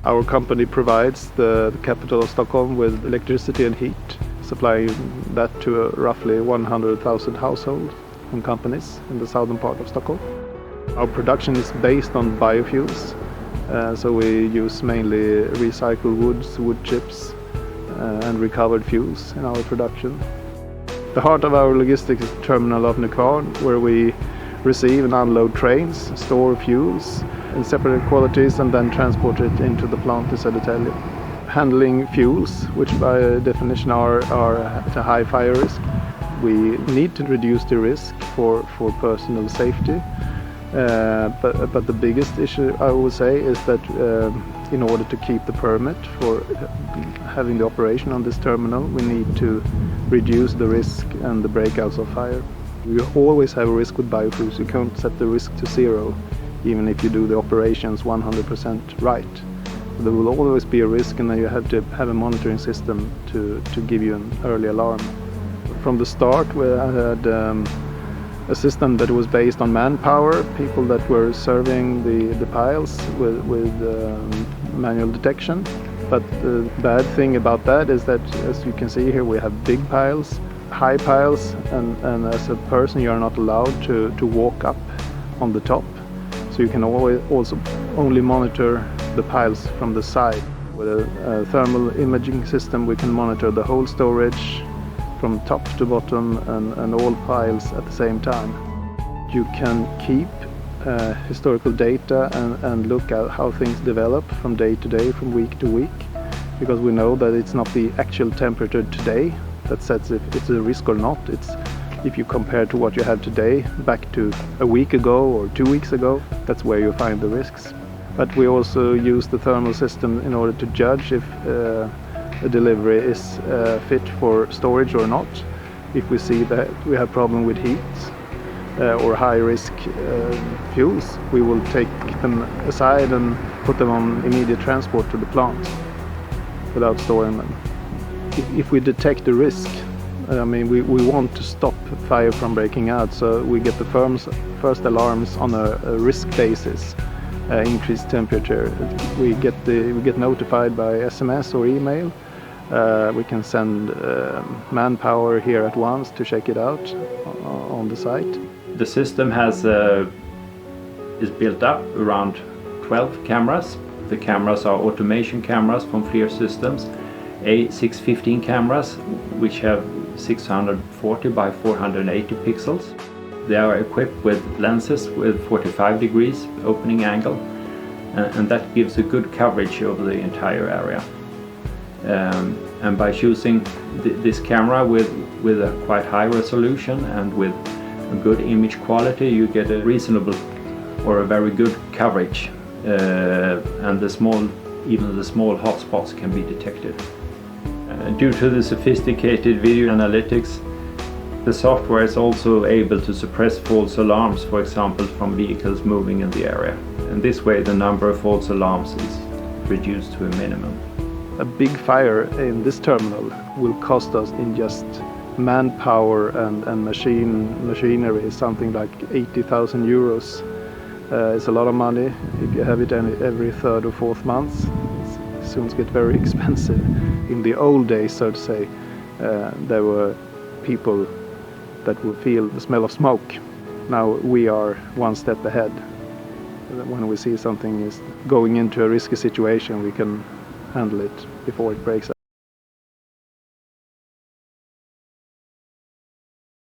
Our company provides the capital of Stockholm with electricity and heat, supplying that to roughly 100,000 households and companies in the southern part of Stockholm. Our production is based on biofuels, so we use mainly recycled woods, wood chips and recovered fuels in our production. The heart of our logistics is the terminal of Nykvarn, where we receive and unload trains, store fuels in separate quantities and then transport it into the plant in Södertälje. Handling fuels, which by definition are at a high fire risk, we need to reduce the risk for personal safety. But the biggest issue, I would say, is that in order to keep the permit for having the operation on this terminal, we need to reduce the risk and the breakouts of fire. You always have a risk with biofuels. You can't set the risk to zero, even if you do the operations 100% right. There will always be a risk, and then you have to have a monitoring system to give you an early alarm. From the start, I had a system that was based on manpower, people that were serving the piles with manual detection. But the bad thing about that is that, as you can see here, we have big piles, high piles, and as a person you are not allowed to walk up on the top. So you can also only monitor the piles from the side. With a thermal imaging system we can monitor the whole storage from top to bottom and all piles at the same time. You can keep historical data and look at how things develop from day to day, from week to week, because we know that it's not the actual temperature today that sets if it's a risk or not. It's if you compare to what you have today back to a week ago or 2 weeks ago, that's where you find the risks. But we also use the thermal system in order to judge if a delivery is fit for storage or not. If we see that we have problem with heat or high risk fuels, we will take them aside and put them on immediate transport to the plant without storing them. If we detect the risk, I mean, we want to stop fire from breaking out, so we get the first alarms on a risk basis. Increased temperature. We get notified by SMS or email. We can send manpower here at once to check it out on the site. The system is built up around 12 cameras. The cameras are automation cameras from FLIR systems, A615 cameras, which have 640 by 480 pixels. They are equipped with lenses with 45 degrees opening angle, and that gives a good coverage over the entire area. And by choosing this camera with a quite high resolution and with a good image quality, you get a reasonable or a very good coverage, and even the small hotspots can be detected. Due to the sophisticated video analytics, the software is also able to suppress false alarms, for example, from vehicles moving in the area. And this way the number of false alarms is reduced to a minimum. A big fire in this terminal will cost us in just manpower and machinery something like 80,000 euros. It's a lot of money. If you have it every third or fourth month, it soon gets very expensive. In the old days, so to say, there were people that would feel the smell of smoke. Now we are one step ahead. When we see something is going into a risky situation, we can handle it before it breaks out.